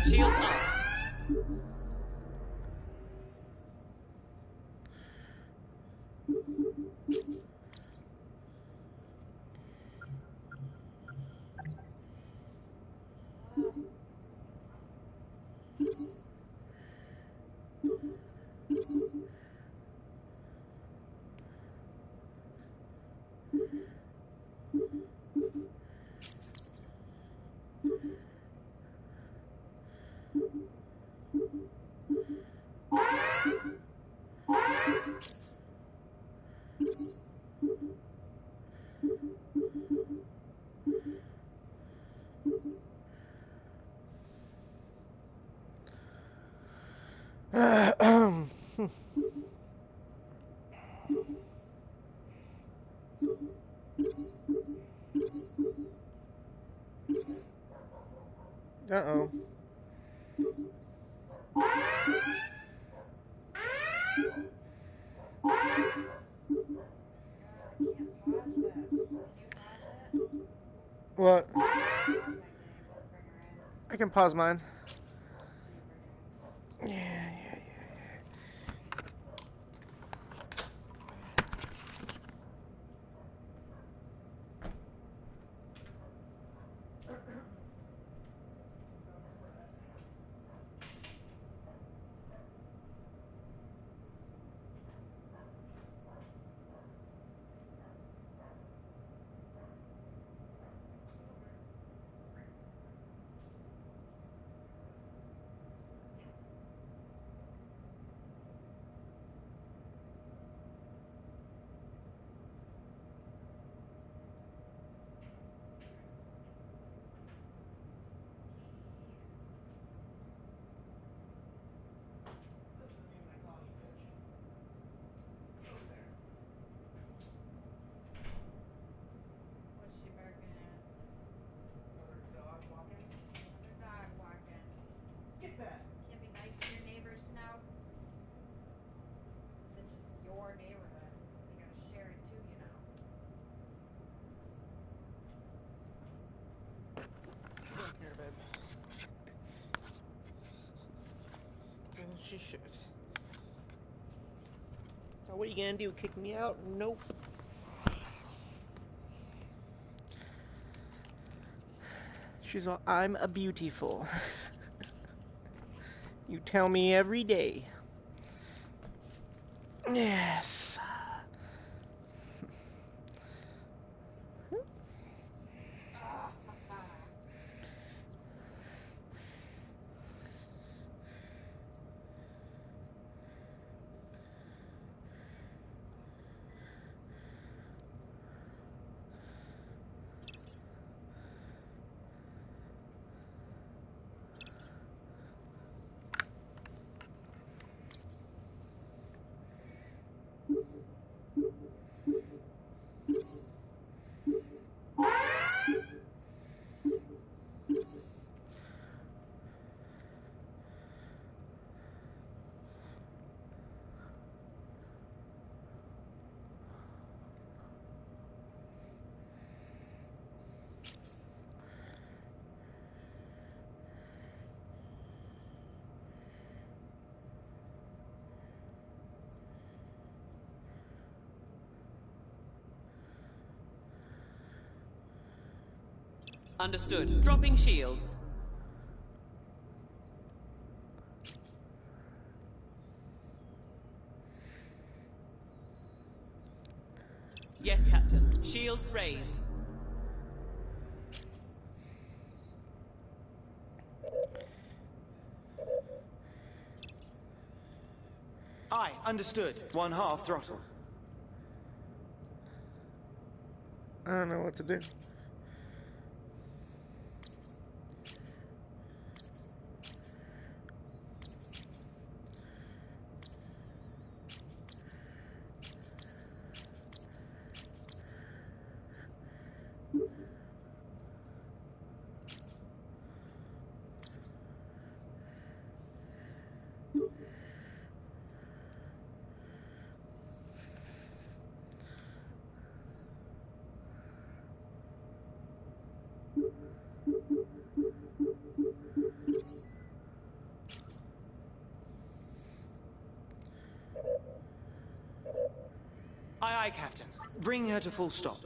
Shields up. Uh-oh. What? I can pause mine. Yeah. She should. So what are you gonna do? Kick me out? Nope. She's all, I'm a beautiful. You tell me every day. Yes. Understood. Dropping shields. Yes, Captain. Shields raised. Aye, understood. 1/2 throttle. I don't know what to do. Aye, aye, Captain. Bring her to full stop.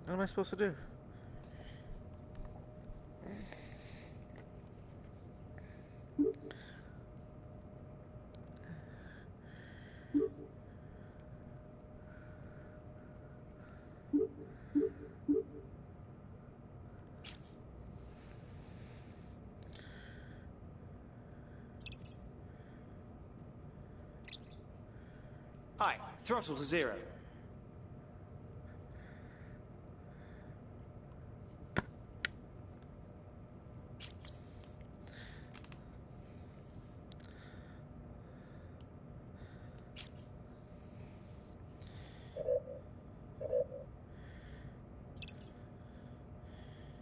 What am I supposed to do? Aye, throttle to 0.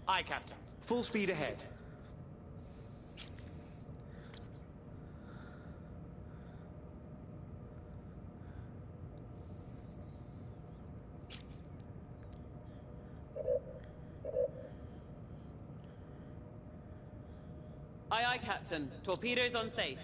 Aye, Captain. Full speed ahead. Aye, aye, Captain. Torpedoes on safe.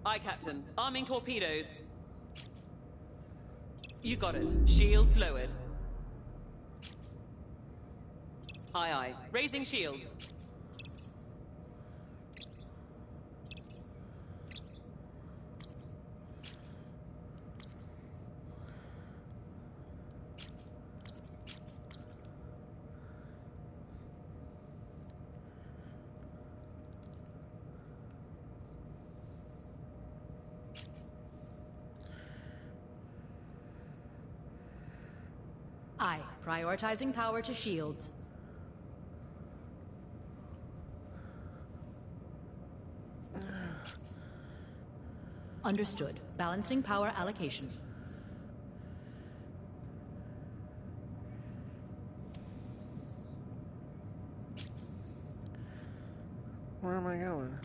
Aye, Captain. Arming torpedoes. You got it. Shields lowered. Aye, aye. Raising shields. Aye. Prioritizing power to shields. Understood. Balancing power allocation. Where am I going?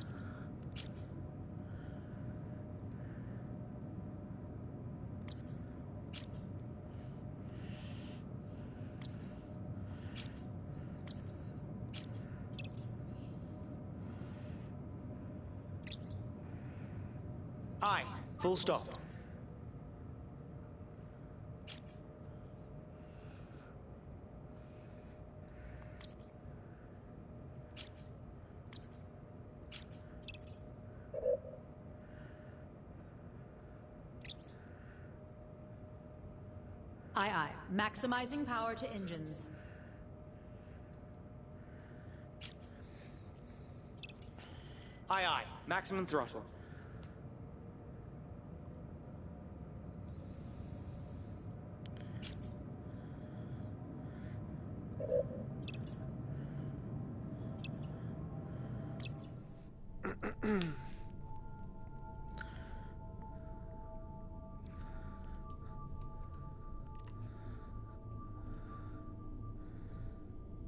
Aye, full stop. Aye, aye. Maximizing power to engines. Aye, aye. Maximum throttle.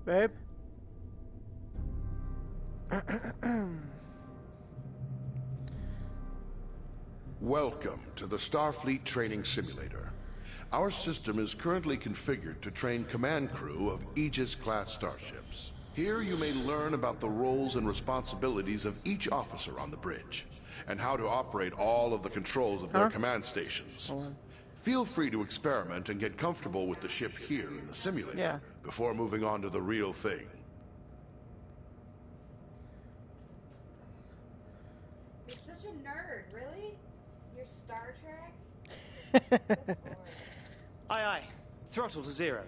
Babe? Welcome to the Starfleet Training Simulator. Our system is currently configured to train command crew of Aegis-class starships. Here you may learn about the roles and responsibilities of each officer on the bridge, and how to operate all of the controls of their command stations. Feel free to experiment and get comfortable with the ship here in the simulator before moving on to the real thing. You're such a nerd, really? You're Star Trek? That's boring. Aye, aye. Throttle to 0.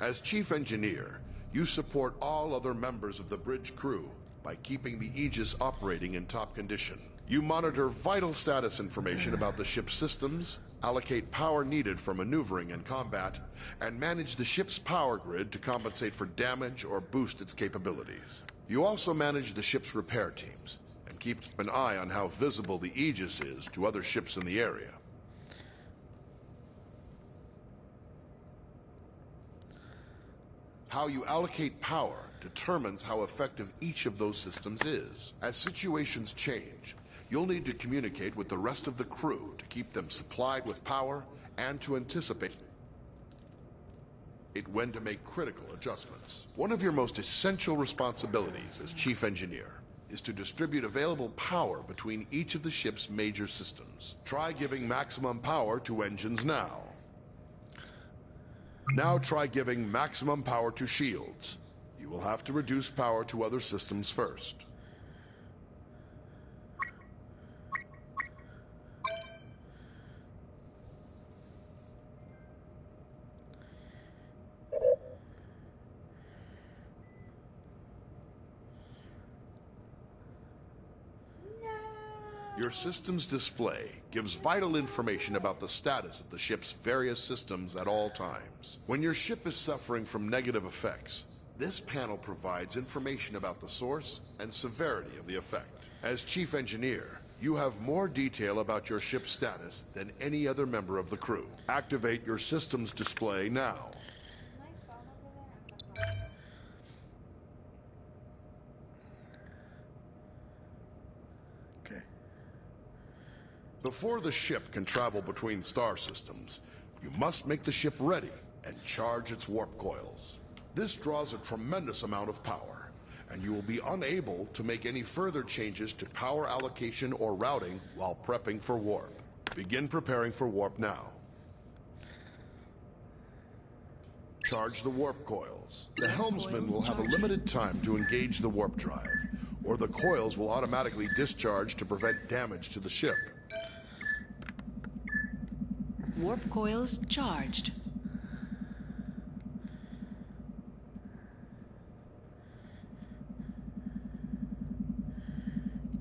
As chief engineer, you support all other members of the bridge crew by keeping the Aegis operating in top condition. You monitor vital status information about the ship's systems, allocate power needed for maneuvering and combat, and manage the ship's power grid to compensate for damage or boost its capabilities. You also manage the ship's repair teams, and keep an eye on how visible the Aegis is to other ships in the area. How you allocate power determines how effective each of those systems is. As situations change, you'll need to communicate with the rest of the crew to keep them supplied with power and to anticipate when to make critical adjustments. One of your most essential responsibilities as Chief Engineer is to distribute available power between each of the ship's major systems. Try giving maximum power to engines now. Now try giving maximum power to shields. You will have to reduce power to other systems first. Your system's display gives vital information about the status of the ship's various systems at all times. When your ship is suffering from negative effects, this panel provides information about the source and severity of the effect. As Chief Engineer, you have more detail about your ship's status than any other member of the crew. Activate your system's display now. Before the ship can travel between star systems, you must make the ship ready and charge its warp coils. This draws a tremendous amount of power, and you will be unable to make any further changes to power allocation or routing while prepping for warp. Begin preparing for warp now. Charge the warp coils. The helmsman will have a limited time to engage the warp drive, or the coils will automatically discharge to prevent damage to the ship. Warp coils charged.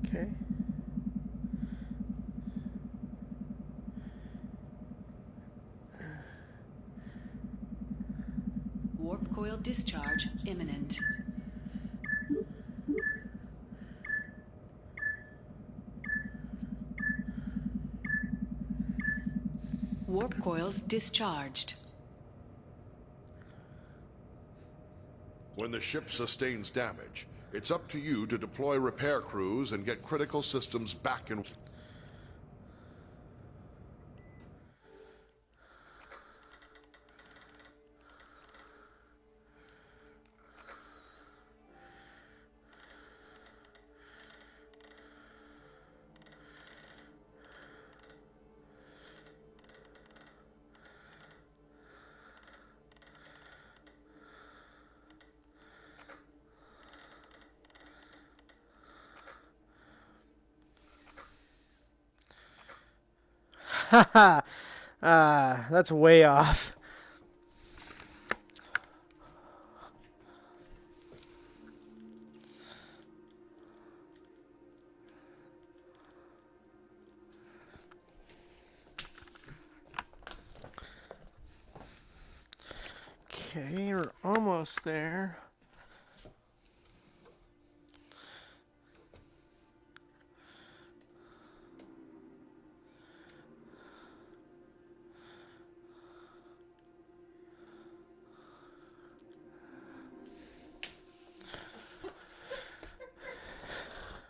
Okay. Warp coil discharge imminent. Warp coils discharged. When the ship sustains damage, it's up to you to deploy repair crews and get critical systems back in. Haha. That's way off. Okay, we're almost there.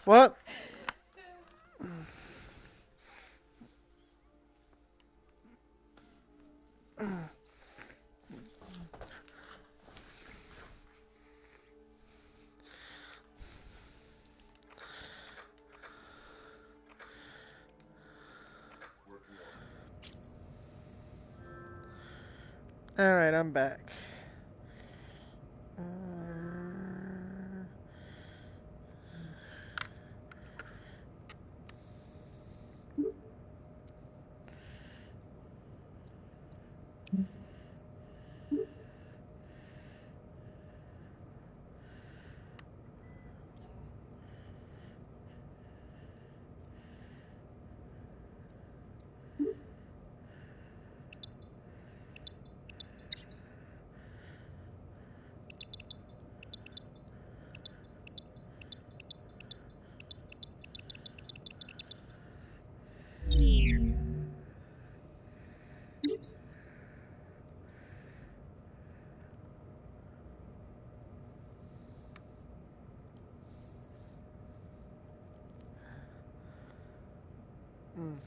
What? All right, I'm back.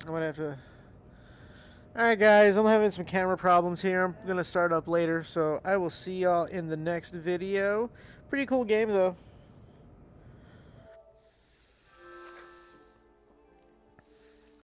I'm gonna have to. Alright, guys, I'm having some camera problems here. I'm gonna start up later, so I will see y'all in the next video. Pretty cool game, though.